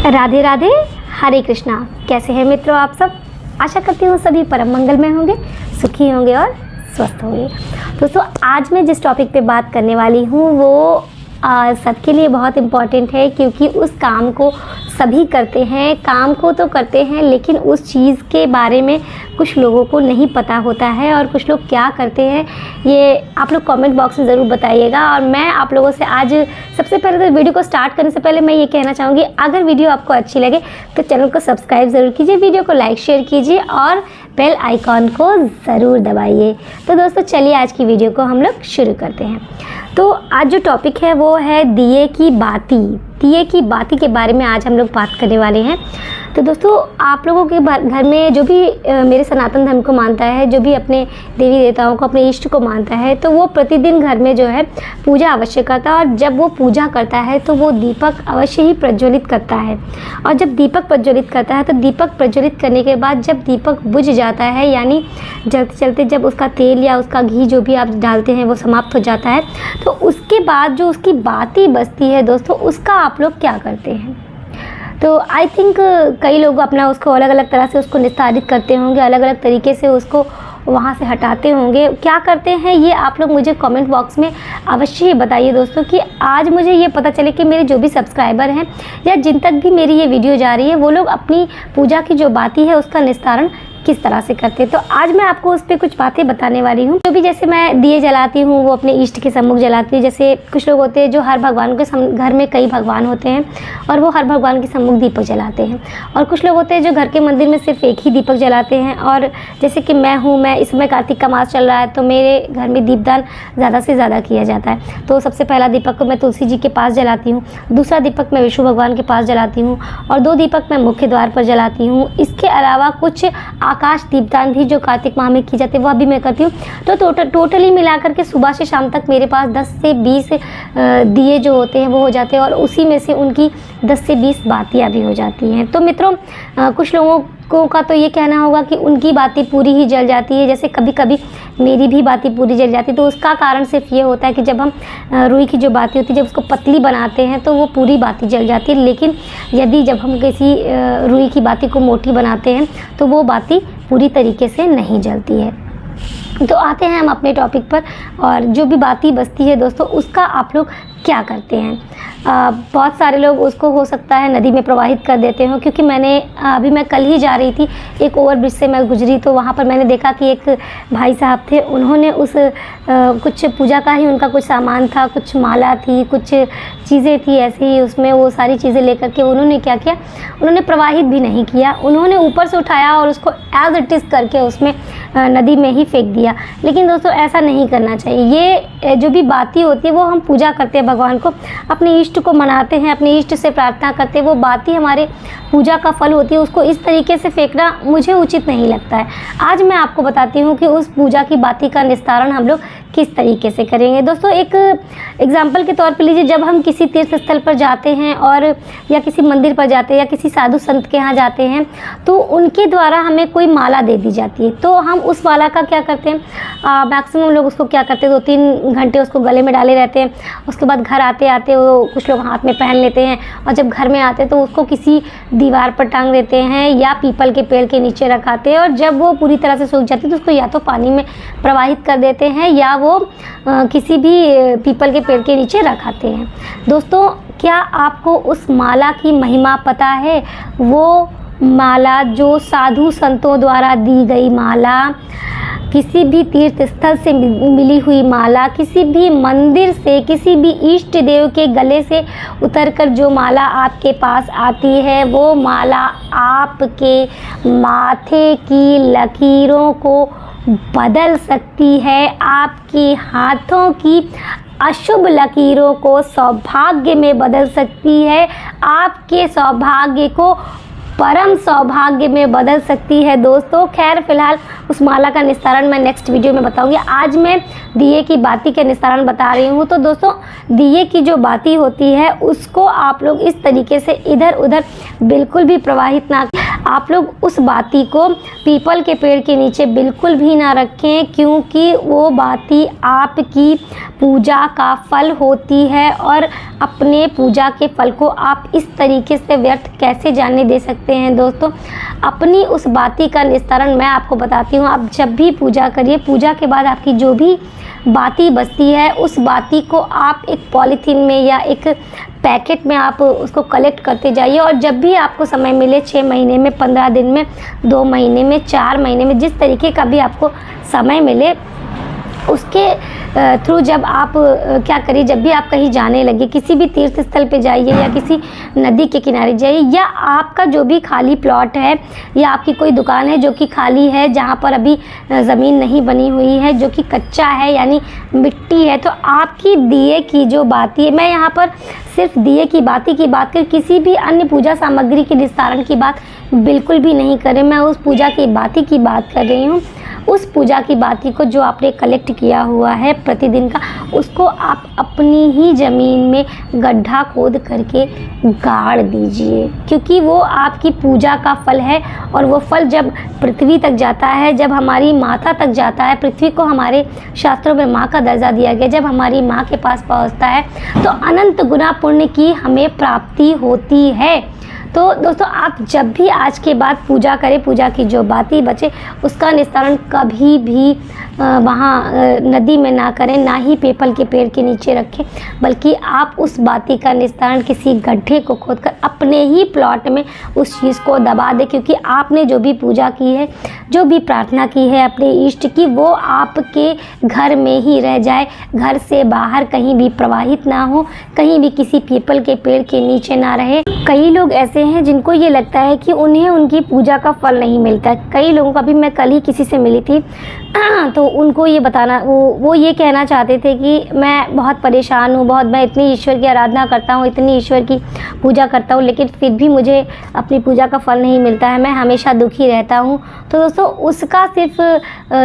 राधे राधे, हरे कृष्णा। कैसे हैं मित्रों आप सब? आशा करती हूँ सभी परम मंगल में होंगे, सुखी होंगे और स्वस्थ होंगे। दोस्तों, आज मैं जिस टॉपिक पे बात करने वाली हूँ वो सबके लिए बहुत इम्पॉर्टेंट है, क्योंकि उस काम को सभी करते हैं। काम को तो करते हैं, लेकिन उस चीज़ के बारे में कुछ लोगों को नहीं पता होता है। और कुछ लोग क्या करते हैं ये आप लोग कमेंट बॉक्स में ज़रूर बताइएगा। और मैं आप लोगों से आज सबसे पहले तो वीडियो को स्टार्ट करने से पहले मैं ये कहना चाहूँगी, अगर वीडियो आपको अच्छी लगे तो चैनल को सब्सक्राइब ज़रूर कीजिए, वीडियो को लाइक शेयर कीजिए और बेल आइकॉन को ज़रूर दबाइए। तो दोस्तों, चलिए आज की वीडियो को हम लोग शुरू करते हैं। तो आज जो टॉपिक है वो है दिए की बाती। दिए की बाती के बारे में आज हम लोग बात करने वाले हैं। तो दोस्तों, आप लोगों के घर में जो भी मेरे सनातन धर्म को मानता है, जो भी अपने देवी देवताओं को, अपने इष्ट को मानता है, तो वो प्रतिदिन घर में जो है पूजा अवश्य करता है। और जब वो पूजा करता है तो वो दीपक अवश्य ही प्रज्वलित करता है। और जब दीपक प्रज्वलित करता है तो दीपक प्रज्वलित करने के बाद जब दीपक बुझ जाता है, यानी जलते चलते जब उसका तेल या उसका घी जो भी आप डालते हैं वो समाप्त हो जाता है, तो उसके बाद जो उसकी बाती बचती है दोस्तों, उसका आप लोग क्या करते हैं? तो आई थिंक कई लोग अपना उसको अलग अलग तरह से उसको निस्तारित करते होंगे, अलग अलग तरीके से उसको वहाँ से हटाते होंगे। क्या करते हैं ये आप लोग मुझे कमेंट बॉक्स में अवश्य ही बताइए दोस्तों, कि आज मुझे ये पता चले कि मेरे जो भी सब्सक्राइबर हैं या जिन तक भी मेरी ये वीडियो जा रही है, वो लोग अपनी पूजा की जो बाती है उसका निस्तारण किस तरह से करते हैं। तो आज मैं आपको उस पर कुछ बातें बताने वाली हूँ। जो भी जैसे मैं दिए जलाती हूँ वो अपने इष्ट के सम्मुख जलाती हूँ। जैसे कुछ लोग होते हैं जो हर भगवान के घर में कई भगवान होते हैं और वो हर भगवान के सम्मुख दीपक जलाते हैं। और कुछ लोग होते हैं जो घर के मंदिर में सिर्फ एक ही दीपक जलाते हैं। और जैसे कि मैं इस समय कार्तिक का मास चल रहा है, तो मेरे घर में दीपदान ज़्यादा से ज़्यादा किया जाता है। तो सबसे पहला दीपक को मैं तुलसी जी के पास जलाती हूँ, दूसरा दीपक मैं विष्णु भगवान के पास जलाती हूँ, और 2 दीपक मैं मुख्य द्वार पर जलाती हूँ। इसके अलावा कुछ आकाश दीपदान भी जो कार्तिक माह में की जाती है वह भी मैं करती हूँ। तो टोटली मिलाकर के सुबह से शाम तक मेरे पास 10 से 20 दिए जो होते हैं वो हो जाते हैं, और उसी में से उनकी 10 से 20 बातियाँ भी हो जाती हैं। तो मित्रों, कुछ लोगों का तो ये कहना होगा कि उनकी बाती पूरी ही जल जाती है, जैसे कभी कभी मेरी भी बाती पूरी जल जाती है। तो उसका कारण सिर्फ ये होता है कि जब हम रुई की जो बाती होती है, जब उसको पतली बनाते हैं तो वो पूरी बाती जल जाती है। लेकिन यदि जब हम किसी रुई की बाती को मोटी बनाते हैं तो वो बाती पूरी तरीके से नहीं जलती है। तो आते हैं हम अपने टॉपिक पर, और जो भी बाती बचती है दोस्तों उसका आप लोग क्या करते हैं? बहुत सारे लोग उसको हो सकता है नदी में प्रवाहित कर देते हो, क्योंकि मैं कल ही जा रही थी, एक ओवरब्रिज से मैं गुजरी, तो वहाँ पर मैंने देखा कि एक भाई साहब थे, उन्होंने उस कुछ पूजा का ही उनका कुछ सामान था, कुछ माला थी, कुछ चीज़ें थी ऐसे ही, उसमें वो सारी चीज़ें लेकर के उन्होंने क्या किया, उन्होंने प्रवाहित भी नहीं किया, उन्होंने ऊपर से उठाया और उसको एज इट इज़ करके उसमें नदी में ही फेंक दिया। लेकिन दोस्तों ऐसा नहीं करना चाहिए। ये जो भी बाती होती है वो हम पूजा करते हैं, भगवान को, अपने इष्ट को मनाते हैं, अपने इष्ट से प्रार्थना करते हैं, वो बाती हमारे पूजा का फल होती है। उसको इस तरीके से फेंकना मुझे उचित नहीं लगता है। आज मैं आपको बताती हूँ कि उस पूजा की बाती का निस्तारण हम लोग किस तरीके से करेंगे। दोस्तों, एक एग्जाम्पल के तौर पर लीजिए, जब हम किसी तीर्थ स्थल पर जाते हैं और या किसी मंदिर पर जाते हैं या किसी साधु संत के यहाँ जाते हैं, तो उनके द्वारा हमें कोई माला दे दी जाती है। तो हम उस माला का क्या करते हैं, मैक्सिमम लोग उसको क्या करते हैं, 2-3 घंटे उसको गले में डाले रहते हैं। उसके बाद घर आते आते वो कुछ लोग हाथ में पहन लेते हैं, और जब घर में आते हैं तो उसको किसी दीवार पर टांग देते हैं या पीपल के पेड़ के नीचे रखाते हैं। और जब वो पूरी तरह से सूख जाती है तो उसको या तो पानी में प्रवाहित कर देते हैं या वो किसी भी पीपल के पेड़ के नीचे रखाते हैं। दोस्तों, क्या आपको उस माला की महिमा पता है? वो माला जो साधु संतों द्वारा दी गई माला, किसी भी तीर्थ स्थल से मिली हुई माला, किसी भी मंदिर से, किसी भी इष्ट देव के गले से उतरकर जो माला आपके पास आती है, वो माला आपके माथे की लकीरों को बदल सकती है, आपके हाथों की अशुभ लकीरों को सौभाग्य में बदल सकती है, आपके सौभाग्य को परम सौभाग्य में बदल सकती है। दोस्तों, खैर फिलहाल उस माला का निस्तारण मैं नेक्स्ट वीडियो में बताऊंगी। आज मैं दिए की बाती का निस्तारण बता रही हूँ। तो दोस्तों, दिए की जो बाती होती है उसको आप लोग इस तरीके से इधर उधर बिल्कुल भी प्रवाहित ना, आप लोग उस बाती को पीपल के पेड़ के नीचे बिल्कुल भी ना रखें, क्योंकि वो बाती आपकी पूजा का फल होती है। और अपने पूजा के फल को आप इस तरीके से व्यर्थ कैसे जाने दे सकते हैं दोस्तों। अपनी उस बाती का निस्तारण मैं आपको बताती हूँ। आप जब भी पूजा करिए, पूजा के बाद आपकी जो भी बाती बचती है उस बाती को आप एक पॉलीथीन में या एक पैकेट में आप उसको कलेक्ट करते जाइए। और जब भी आपको समय मिले, 6 महीने में, 15 दिन में, 2 महीने में, 4 महीने में, जिस तरीके का भी आपको समय मिले, उसके थ्रू जब आप क्या करिए, जब भी आप कहीं जाने लगे, किसी भी तीर्थ स्थल पे जाइए या किसी नदी के किनारे जाइए, या आपका जो भी खाली प्लॉट है या आपकी कोई दुकान है जो कि खाली है, जहाँ पर अभी ज़मीन नहीं बनी हुई है, जो कि कच्चा है यानी मिट्टी है, तो आपकी दिए की जो बाती है, मैं यहाँ पर सिर्फ दिए की बाती की बात कर, किसी भी अन्य पूजा सामग्री के निस्तारण की बात बिल्कुल भी नहीं करें। मैं उस पूजा की बाती की बात कर रही हूँ। उस पूजा की बाती को जो आपने कलेक्ट किया हुआ है प्रतिदिन का, उसको आप अपनी ही ज़मीन में गड्ढा खोद करके गाड़ दीजिए, क्योंकि वो आपकी पूजा का फल है। और वो फल जब पृथ्वी तक जाता है, जब हमारी माता तक जाता है, पृथ्वी को हमारे शास्त्रों में माँ का दर्जा दिया गया, जब हमारी माँ के पास पहुँचता है तो अनंत गुना पुण्य की हमें प्राप्ति होती है। तो दोस्तों, आप जब भी आज के बाद पूजा करें, पूजा की जो बाती बचे उसका निस्तारण कभी भी वहाँ नदी में ना करें, ना ही पीपल के पेड़ के नीचे रखें, बल्कि आप उस बाती का निस्तारण किसी गड्ढे को खोदकर अपने ही प्लॉट में उस चीज़ को दबा दें। क्योंकि आपने जो भी पूजा की है, जो भी प्रार्थना की है अपने इष्ट की, वो आपके घर में ही रह जाए, घर से बाहर कहीं भी प्रवाहित ना हो, कहीं भी किसी पीपल के पेड़ के नीचे ना रहे। कई लोग ऐसे हैं जिनको ये लगता है कि उन्हें उनकी पूजा का फल नहीं मिलता। कई लोगों का भी, मैं कल ही किसी से मिली थी तो उनको ये बताना, वो ये कहना चाहते थे कि मैं बहुत परेशान हूँ, मैं इतनी ईश्वर की आराधना करता हूँ, इतनी ईश्वर की पूजा करता हूँ, लेकिन फिर भी मुझे अपनी पूजा का फल नहीं मिलता है, मैं हमेशा दुखी रहता हूँ। तो दोस्तों, उसका सिर्फ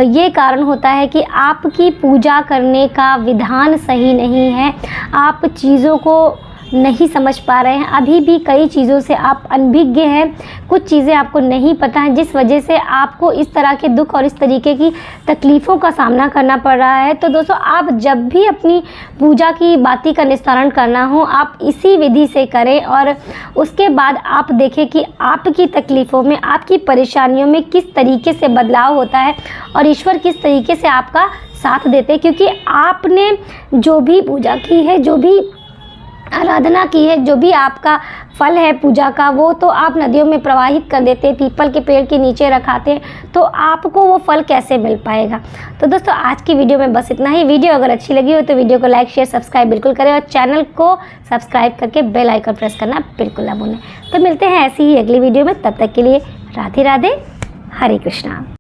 ये कारण होता है कि आपकी पूजा करने का विधान सही नहीं है। आप चीज़ों को नहीं समझ पा रहे हैं, अभी भी कई चीज़ों से आप अनभिज्ञ हैं, कुछ चीज़ें आपको नहीं पता है, जिस वजह से आपको इस तरह के दुख और इस तरीके की तकलीफ़ों का सामना करना पड़ रहा है। तो दोस्तों, आप जब भी अपनी पूजा की बाती का निस्तारण करना हो, आप इसी विधि से करें और उसके बाद आप देखें कि आपकी तकलीफ़ों में, आपकी परेशानियों में किस तरीके से बदलाव होता है और ईश्वर किस तरीके से आपका साथ देते हैं। क्योंकि आपने जो भी पूजा की है, जो भी आराधना की है, जो भी आपका फल है पूजा का, वो तो आप नदियों में प्रवाहित कर देते हैं, पीपल के पेड़ के नीचे रखाते हैं, तो आपको वो फल कैसे मिल पाएगा। तो दोस्तों, आज की वीडियो में बस इतना ही। वीडियो अगर अच्छी लगी हो तो वीडियो को लाइक, शेयर, सब्सक्राइब बिल्कुल करें और चैनल को सब्सक्राइब करके बेल आइकन प्रेस करना बिल्कुल ना भूलें। तो मिलते हैं ऐसी ही अगली वीडियो में, तब तक के लिए राधे राधे, हरे कृष्णा।